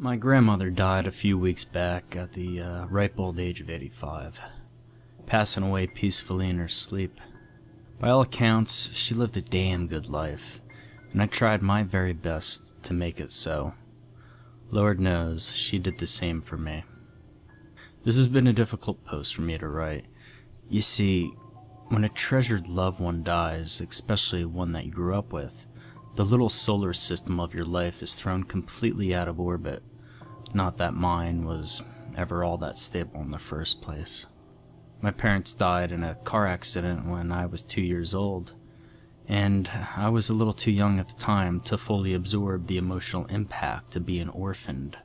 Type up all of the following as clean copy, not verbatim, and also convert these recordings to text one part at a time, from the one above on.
My grandmother died a few weeks back at the ripe old age of 85, passing away peacefully in her sleep. By all accounts, she lived a damn good life, and I tried my very best to make it so. Lord knows, she did the same for me. This has been a difficult post for me to write. You see, when a treasured loved one dies, especially one that you grew up with, the little solar system of your life is thrown completely out of orbit. Not that mine was ever all that stable in the first place. My parents died in a car accident when I was 2 years old, and I was a little too young at the time to fully absorb the emotional impact of being orphaned.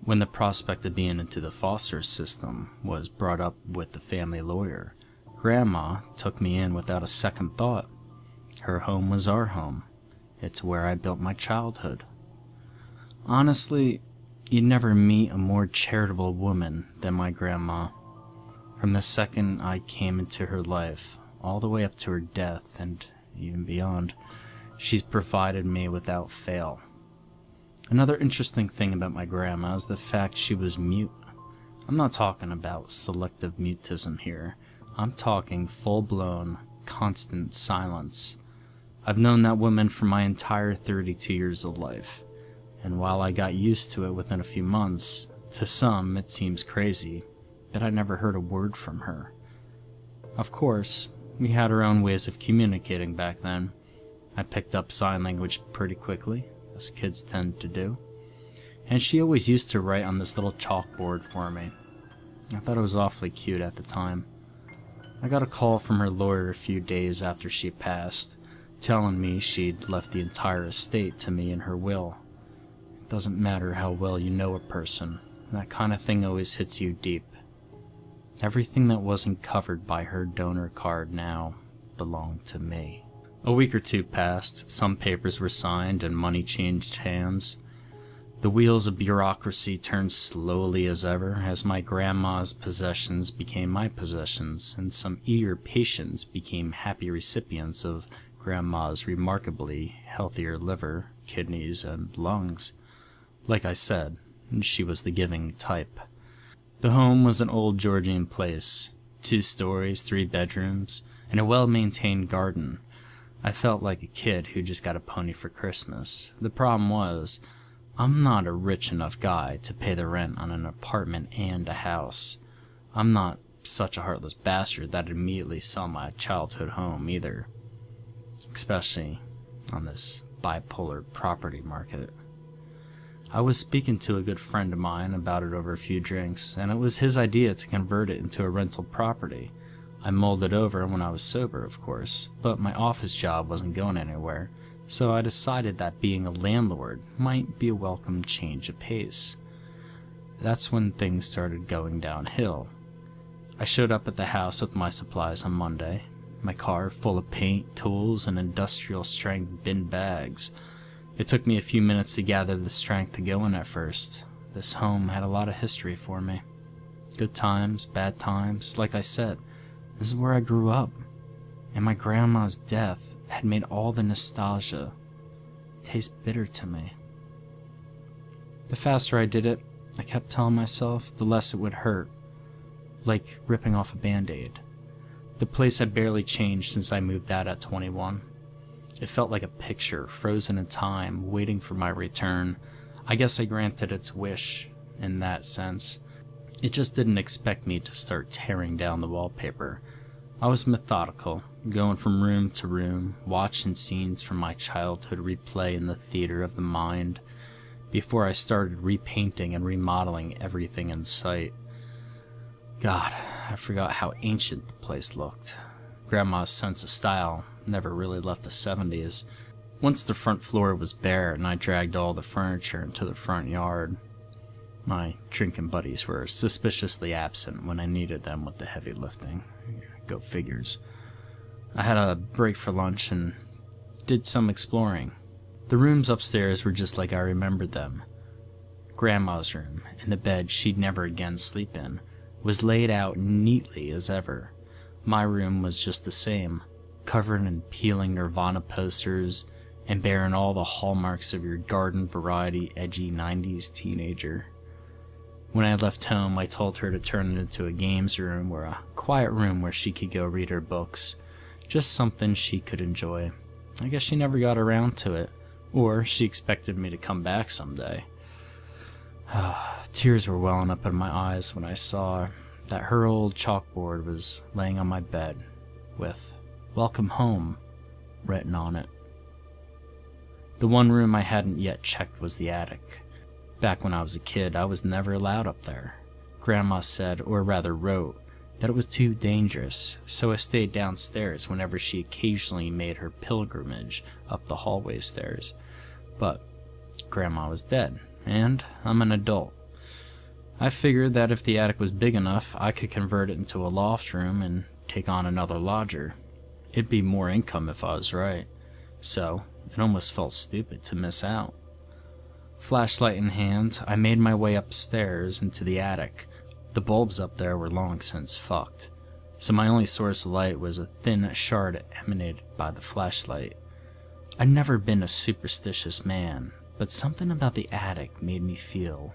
When the prospect of being into the foster system was brought up with the family lawyer, Grandma took me in without a second thought. Her home was our home. It's where I built my childhood. Honestly, you'd never meet a more charitable woman than my grandma. From the second I came into her life, all the way up to her death and even beyond, she's provided me without fail. Another interesting thing about my grandma is the fact she was mute. I'm not talking about selective mutism here. I'm talking full-blown, constant silence. I've known that woman for my entire 32 years of life, and while I got used to it within a few months, to some it seems crazy, but I never heard a word from her. Of course, we had our own ways of communicating back then. I picked up sign language pretty quickly, as kids tend to do, and she always used to write on this little chalkboard for me. I thought it was awfully cute at the time. I got a call from her lawyer a few days after she passed, telling me she'd left the entire estate to me in her will. It doesn't matter how well you know a person, that kind of thing always hits you deep. Everything that wasn't covered by her donor card now belonged to me. A week or two passed, some papers were signed, and money changed hands. The wheels of bureaucracy turned slowly as ever, as my grandma's possessions became my possessions, and some eager patients became happy recipients of Grandma's remarkably healthier liver, kidneys, and lungs. Like I said, she was the giving type. The home was an old Georgian place, 2 stories, 3 bedrooms, and a well-maintained garden. I felt like a kid who just got a pony for Christmas. The problem was, I'm not a rich enough guy to pay the rent on an apartment and a house. I'm not such a heartless bastard that'd immediately sell my childhood home either. Especially on this bipolar property market. I was speaking to a good friend of mine about it over a few drinks, and it was his idea to convert it into a rental property. I mulled it over when I was sober, of course, but my office job wasn't going anywhere, so I decided that being a landlord might be a welcome change of pace. That's when things started going downhill. I showed up at the house with my supplies on Monday, my car full of paint, tools, and industrial-strength bin bags. It took me a few minutes to gather the strength to go in at first. This home had a lot of history for me. Good times, bad times. Like I said, this is where I grew up. And my grandma's death had made all the nostalgia taste bitter to me. The faster I did it, I kept telling myself, the less it would hurt. Like ripping off a Band-Aid. The place had barely changed since I moved out at 21. It felt like a picture, frozen in time, waiting for my return. I guess I granted its wish in that sense. It just didn't expect me to start tearing down the wallpaper. I was methodical, going from room to room, watching scenes from my childhood replay in the theater of the mind, before I started repainting and remodeling everything in sight. God, I forgot how ancient the place looked. Grandma's sense of style never really left the 70s. Once the front floor was bare and I dragged all the furniture into the front yard. My drinking buddies were suspiciously absent when I needed them with the heavy lifting. Go figures. I had a break for lunch and did some exploring. The rooms upstairs were just like I remembered them. Grandma's room, and the bed she'd never again sleep in, was laid out neatly as ever. My room was just the same, covered in peeling Nirvana posters, and bearing all the hallmarks of your garden variety edgy 90s teenager. When I left home, I told her to turn it into a games room or a quiet room where she could go read her books. Just something she could enjoy. I guess she never got around to it, or she expected me to come back someday. Tears were welling up in my eyes when I saw that her old chalkboard was laying on my bed with "Welcome Home" written on it. The one room I hadn't yet checked was the attic. Back when I was a kid, I was never allowed up there. Grandma said, or rather wrote, that it was too dangerous, so I stayed downstairs whenever she occasionally made her pilgrimage up the hallway stairs. But Grandma was dead, and I'm an adult. I figured that if the attic was big enough, I could convert it into a loft room and take on another lodger. It'd be more income if I was right, so it almost felt stupid to miss out. Flashlight in hand, I made my way upstairs into the attic. The bulbs up there were long since fucked, so my only source of light was a thin shard emanated by the flashlight. I'd never been a superstitious man, but something about the attic made me feel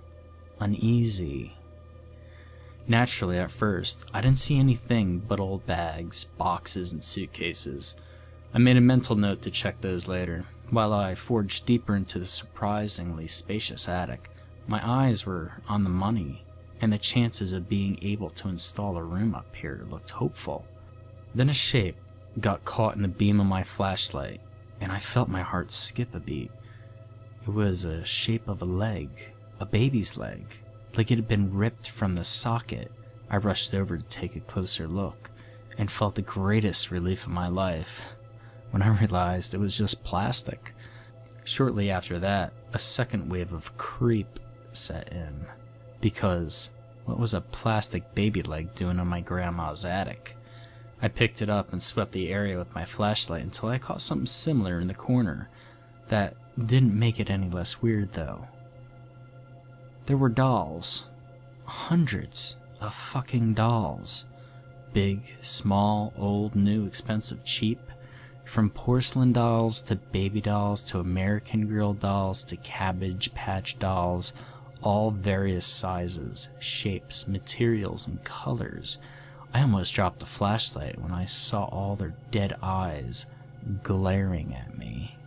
uneasy. Naturally, at first, I didn't see anything but old bags, boxes, and suitcases. I made a mental note to check those later. While I forged deeper into the surprisingly spacious attic, my eyes were on the money, and the chances of being able to install a room up here looked hopeful. Then a shape got caught in the beam of my flashlight, and I felt my heart skip a beat. It was a shape of a leg, a baby's leg, like it had been ripped from the socket. I rushed over to take a closer look, and felt the greatest relief of my life when I realized it was just plastic. Shortly after that, a second wave of creep set in, because what was a plastic baby leg doing in my grandma's attic? I picked it up and swept the area with my flashlight until I caught something similar in the corner. That didn't make it any less weird, though. There were dolls. Hundreds of fucking dolls. Big, small, old, new, expensive, cheap. From porcelain dolls to baby dolls to American Girl dolls to Cabbage Patch dolls, all various sizes, shapes, materials, and colors. I almost dropped the flashlight when I saw all their dead eyes glaring at me.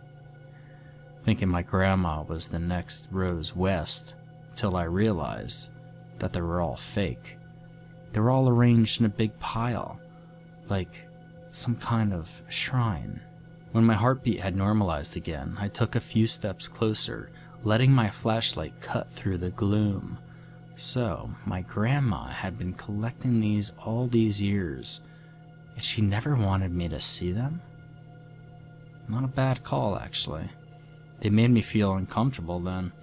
Thinking my grandma was the next Rose West, till I realized that they were all fake. They were all arranged in a big pile, like some kind of shrine. When my heartbeat had normalized again, I took a few steps closer, letting my flashlight cut through the gloom. So, my grandma had been collecting these all these years, and she never wanted me to see them? Not a bad call, actually. They made me feel uncomfortable then.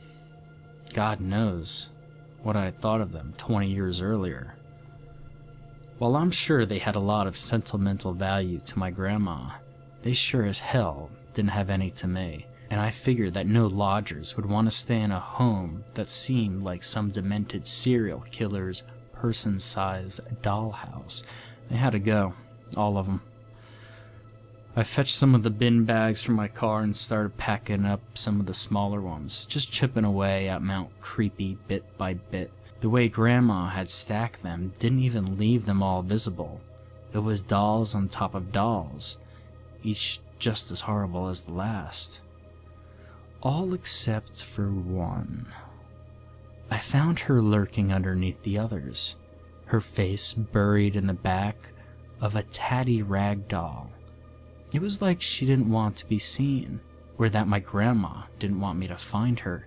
God knows what I had thought of them 20 years earlier. While I'm sure they had a lot of sentimental value to my grandma, they sure as hell didn't have any to me, and I figured that no lodgers would want to stay in a home that seemed like some demented serial killer's person-sized dollhouse. They had to go, all of them. I fetched some of the bin bags from my car and started packing up some of the smaller ones, just chipping away at Mount Creepy bit by bit. The way Grandma had stacked them didn't even leave them all visible. It was dolls on top of dolls, each just as horrible as the last. All except for one. I found her lurking underneath the others, her face buried in the back of a tatty rag doll. It was like she didn't want to be seen, or that my grandma didn't want me to find her.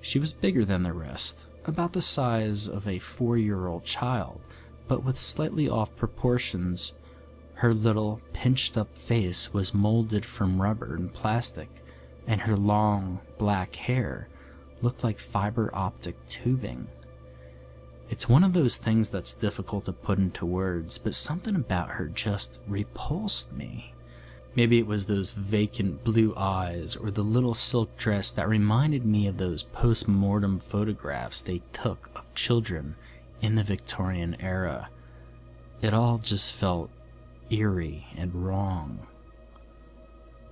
She was bigger than the rest, about the size of a 4-year-old child, but with slightly off proportions. Her little, pinched-up face was molded from rubber and plastic, and her long, black hair looked like fiber optic tubing. It's one of those things that's difficult to put into words, but something about her just repulsed me. Maybe it was those vacant blue eyes or the little silk dress that reminded me of those post-mortem photographs they took of children in the Victorian era. It all just felt eerie and wrong.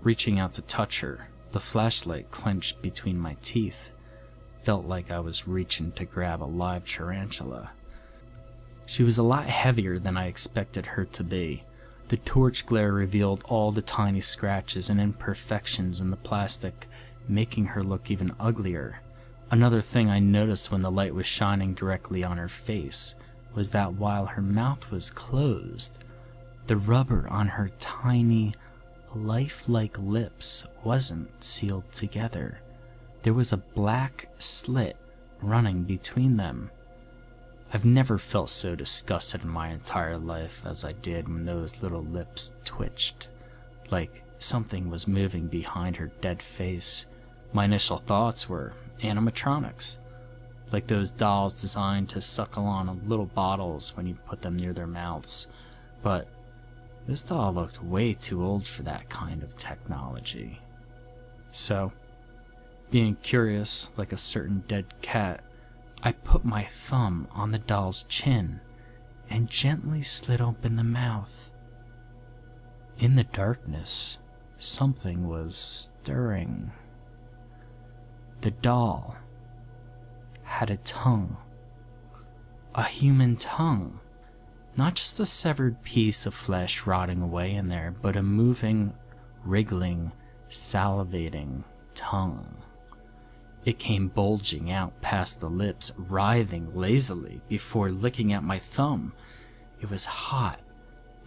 Reaching out to touch her, The flashlight clenched between my teeth. Felt like I was reaching to grab a live tarantula. She was a lot heavier than I expected her to be. The torch glare revealed all the tiny scratches and imperfections in the plastic, making her look even uglier. Another thing I noticed when the light was shining directly on her face was that while her mouth was closed, the rubber on her tiny, lifelike lips wasn't sealed together. There was a black slit running between them. I've never felt so disgusted in my entire life as I did when those little lips twitched, like something was moving behind her dead face. My initial thoughts were animatronics, like those dolls designed to suckle on little bottles when you put them near their mouths. But this doll looked way too old for that kind of technology. So, being curious like a certain dead cat, I put my thumb on the doll's chin and gently slid open the mouth. In the darkness, something was stirring. The doll had a tongue. A human tongue. Not just a severed piece of flesh rotting away in there, but a moving, wriggling, salivating tongue. It came bulging out past the lips, writhing lazily before licking at my thumb. It was hot,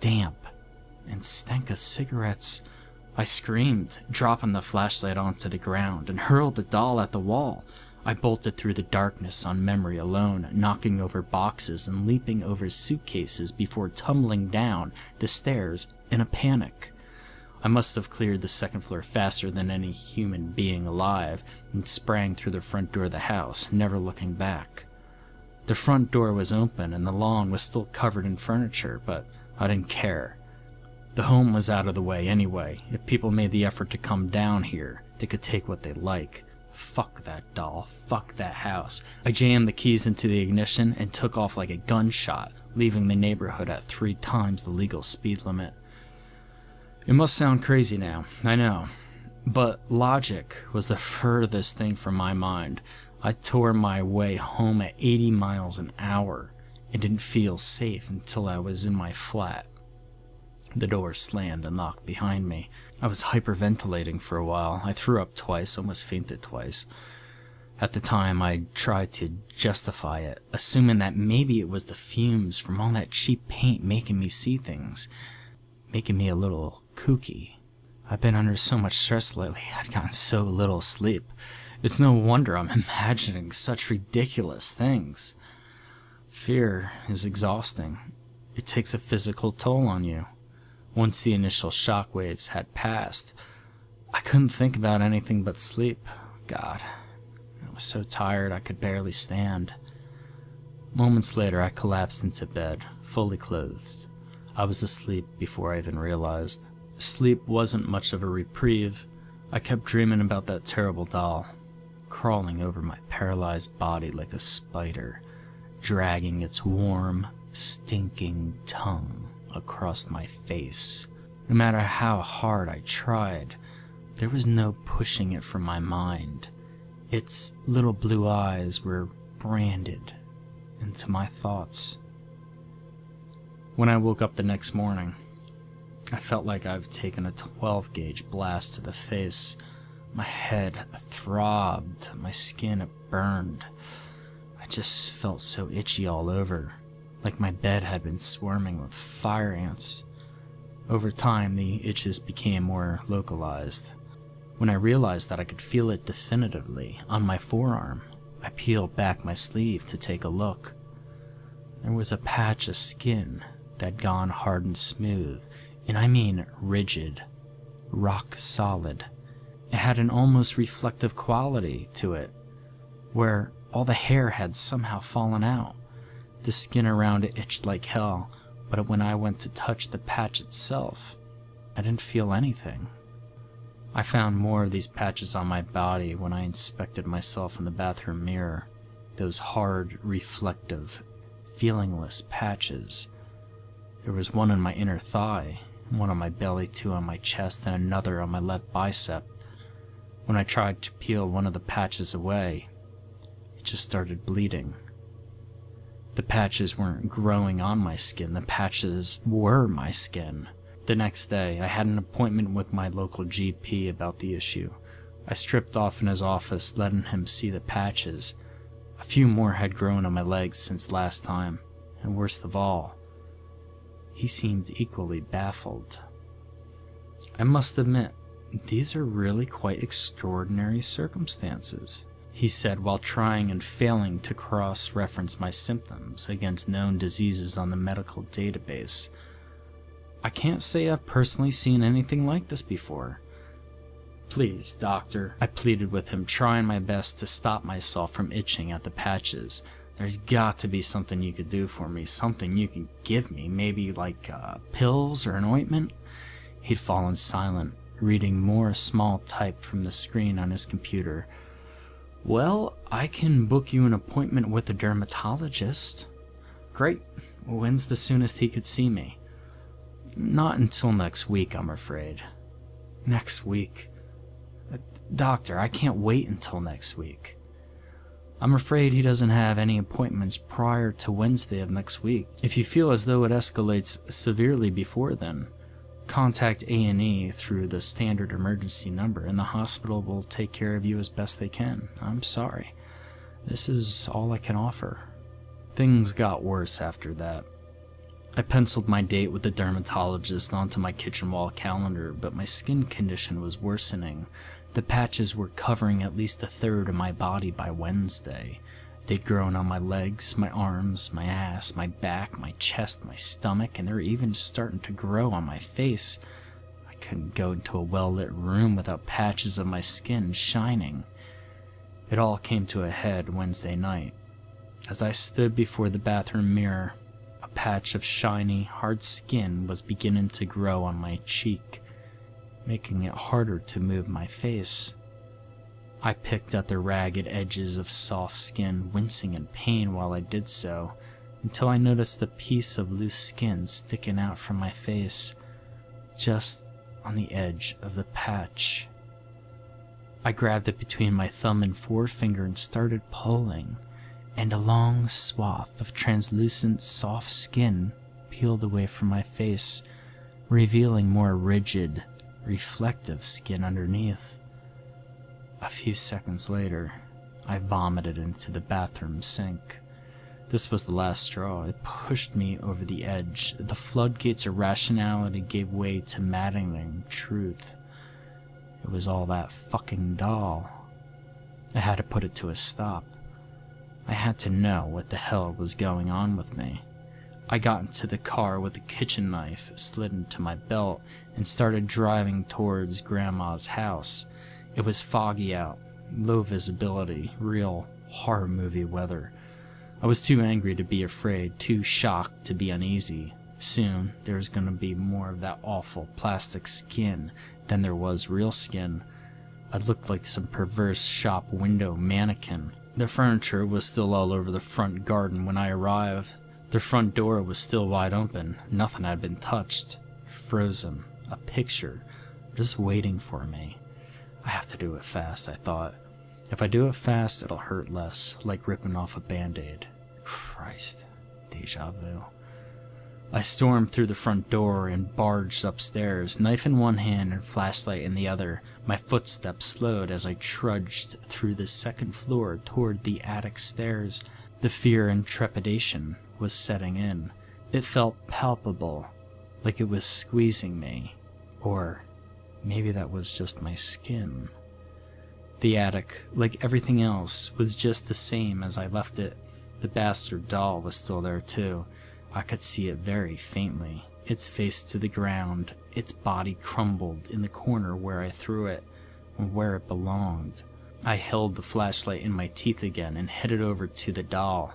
damp, and stank of cigarettes. I screamed, dropping the flashlight onto the ground, and hurled the doll at the wall. I bolted through the darkness on memory alone, knocking over boxes and leaping over suitcases before tumbling down the stairs in a panic. I must have cleared the second floor faster than any human being alive and sprang through the front door of the house, never looking back. The front door was open and the lawn was still covered in furniture, but I didn't care. The home was out of the way anyway. If people made the effort to come down here, they could take what they like. Fuck that doll. Fuck that house. I jammed the keys into the ignition and took off like a gunshot, leaving the neighborhood at 3 times the legal speed limit. It must sound crazy now, I know, but logic was the furthest thing from my mind. I tore my way home at 80 miles an hour and didn't feel safe until I was in my flat. The door slammed and locked behind me. I was hyperventilating for a while. I threw up twice, almost fainted twice. At the time, I tried to justify it, assuming that maybe it was the fumes from all that cheap paint making me see things, making me a little kooky. I've been under so much stress lately, I'd gotten so little sleep. It's no wonder I'm imagining such ridiculous things. Fear is exhausting. It takes a physical toll on you. Once the initial shockwaves had passed, I couldn't think about anything but sleep. God, I was so tired I could barely stand. Moments later, I collapsed into bed, fully clothed. I was asleep before I even realized. Sleep wasn't much of a reprieve. I kept dreaming about that terrible doll, crawling over my paralyzed body like a spider, dragging its warm, stinking tongue across my face. No matter how hard I tried, there was no pushing it from my mind. Its little blue eyes were branded into my thoughts. When I woke up the next morning, I felt like I've taken a 12-gauge blast to the face. My head throbbed, my skin burned. I just felt so itchy all over, like my bed had been swarming with fire ants. Over time, the itches became more localized. When I realized that I could feel it definitively on my forearm, I peeled back my sleeve to take a look. There was a patch of skin that had gone hard and smooth, and I mean rigid, rock solid. It had an almost reflective quality to it, where all the hair had somehow fallen out. The skin around it itched like hell, but when I went to touch the patch itself, I didn't feel anything. I found more of these patches on my body when I inspected myself in the bathroom mirror. Those hard, reflective, feelingless patches. There was one on my inner thigh, one on my belly, 2 on my chest, and another on my left bicep. When I tried to peel one of the patches away, it just started bleeding. The patches weren't growing on my skin, the patches were my skin. The next day, I had an appointment with my local GP about the issue. I stripped off in his office, letting him see the patches. A few more had grown on my legs since last time, and worst of all, he seemed equally baffled. I must admit, these are really quite extraordinary circumstances, he said while trying and failing to cross-reference my symptoms against known diseases on the medical database. I can't say I've personally seen anything like this before. Please, doctor, I pleaded with him, trying my best to stop myself from itching at the patches. There's got to be something you could do for me, something you can give me, maybe like pills or an ointment. He'd fallen silent, reading more small type from the screen on his computer. Well, I can book you an appointment with a dermatologist. Great. When's the soonest he could see me? Not until next week, I'm afraid. Next week? Doctor, I can't wait until next week. I'm afraid he doesn't have any appointments prior to Wednesday of next week. If you feel as though it escalates severely before then, contact A&E through the standard emergency number, and the hospital will take care of you as best they can. I'm sorry. This is all I can offer. Things got worse after that. I penciled my date with the dermatologist onto my kitchen wall calendar, but my skin condition was worsening. The patches were covering at least a third of my body by Wednesday. They'd grown on my legs, my arms, my ass, my back, my chest, my stomach, and they were even starting to grow on my face. I couldn't go into a well-lit room without patches of my skin shining. It all came to a head Wednesday night. As I stood before the bathroom mirror, a patch of shiny, hard skin was beginning to grow on my cheek, making it harder to move my face. I picked at the ragged edges of soft skin, wincing in pain while I did so, until I noticed a piece of loose skin sticking out from my face, just on the edge of the patch. I grabbed it between my thumb and forefinger and started pulling, and a long swath of translucent soft skin peeled away from my face, revealing more rigid, reflective skin underneath. A few seconds later, I vomited into the bathroom sink. This was the last straw. It pushed me over the edge. The floodgates of rationality gave way to maddening truth. It was all that fucking doll. I had to put it to a stop. I had to know what the hell was going on with me. I got into the car with a kitchen knife slid into my belt and started driving towards Grandma's house. It was foggy out, low visibility, real horror movie weather. I was too angry to be afraid, too shocked to be uneasy. Soon, there was going to be more of that awful plastic skin than there was real skin. I looked like some perverse shop window mannequin. The furniture was still all over the front garden when I arrived. The front door was still wide open. Nothing had been touched. Frozen. A picture. Just waiting for me. I have to do it fast, I thought. If I do it fast, it'll hurt less, like ripping off a band-aid. Christ. Deja vu. I stormed through the front door and barged upstairs, knife in one hand and flashlight in the other. My footsteps slowed as I trudged through the second floor toward the attic stairs. The fear and trepidation was setting in. It felt palpable, like it was squeezing me. Or maybe that was just my skin. The attic, like everything else, was just the same as I left it. The bastard doll was still there too. I could see it very faintly, its face to the ground, its body crumbled in the corner where I threw it, where it belonged. I held the flashlight in my teeth again and headed over to the doll,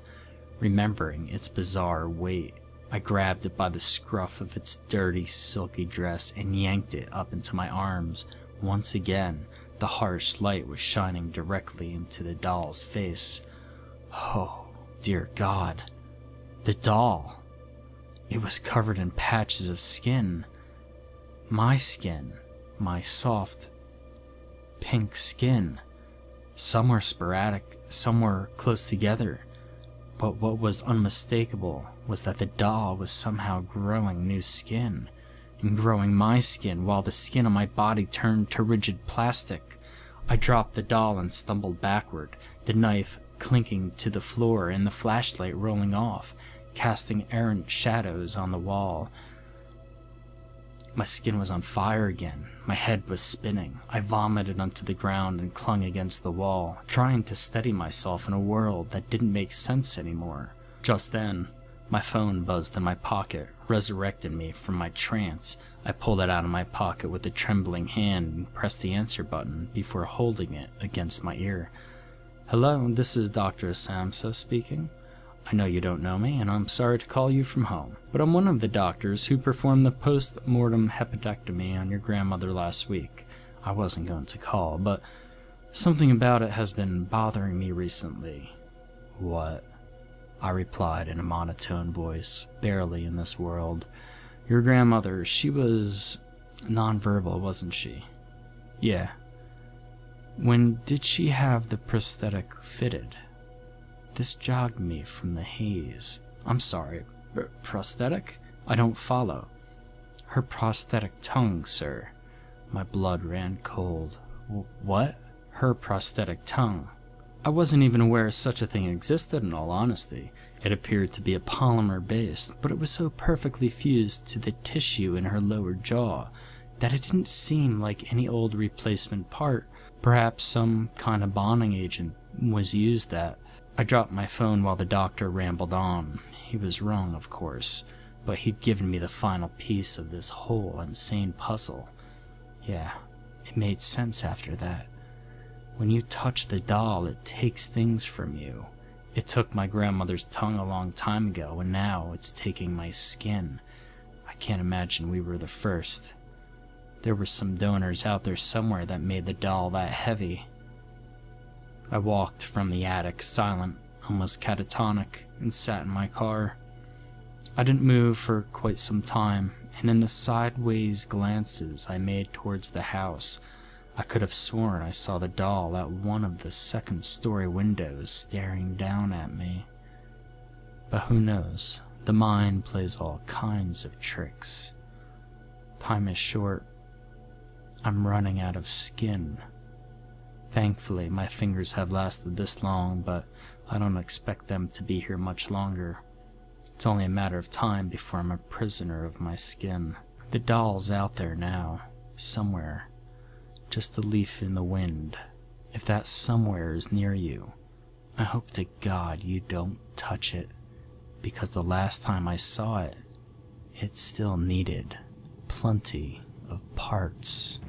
remembering its bizarre weight. I grabbed it by the scruff of its dirty, silky dress and yanked it up into my arms. Once again, the harsh light was shining directly into the doll's face. Oh, dear God. The doll. It was covered in patches of skin. My skin. My soft, pink skin. Some were sporadic, some were close together. But what was unmistakable was that the doll was somehow growing new skin, and growing my skin while the skin on my body turned to rigid plastic. I dropped the doll and stumbled backward, the knife clinking to the floor and the flashlight rolling off, casting errant shadows on the wall. My skin was on fire again. My head was spinning. I vomited onto the ground and clung against the wall, trying to steady myself in a world that didn't make sense anymore. Just then, my phone buzzed in my pocket, resurrected me from my trance. I pulled it out of my pocket with a trembling hand and pressed the answer button before holding it against my ear. "Hello, this is Dr. Samsa speaking. I know you don't know me, and I'm sorry to call you from home, but I'm one of the doctors who performed the post-mortem hepatectomy on your grandmother last week. I wasn't going to call, but something about it has been bothering me recently." "What?" I replied in a monotone voice, barely in this world. "Your grandmother, she was nonverbal, wasn't she?" "Yeah." "When did she have the prosthetic fitted?" This jogged me from the haze. "I'm sorry, prosthetic? I don't follow." "Her prosthetic tongue, sir." My blood ran cold. "What?" "Her prosthetic tongue." I wasn't even aware such a thing existed, in all honesty. It appeared to be a polymer-based, but it was so perfectly fused to the tissue in her lower jaw that it didn't seem like any old replacement part. Perhaps some kind of bonding agent was used that. I dropped my phone while the doctor rambled on. He was wrong, of course, but he'd given me the final piece of this whole insane puzzle. Yeah, it made sense after that. When you touch the doll, it takes things from you. It took my grandmother's tongue a long time ago, and now it's taking my skin. I can't imagine we were the first. There were some donors out there somewhere that made the doll that heavy. I walked from the attic, silent, almost catatonic, and sat in my car. I didn't move for quite some time, and in the sideways glances I made towards the house, I could have sworn I saw the doll at one of the second-story windows staring down at me. But who knows? The mind plays all kinds of tricks. Time is short. I'm running out of skin. Thankfully, my fingers have lasted this long, but I don't expect them to be here much longer. It's only a matter of time before I'm a prisoner of my skin. The doll's out there now, somewhere. Just a leaf in the wind. If that somewhere is near you, I hope to God you don't touch it, because the last time I saw it, it still needed plenty of parts.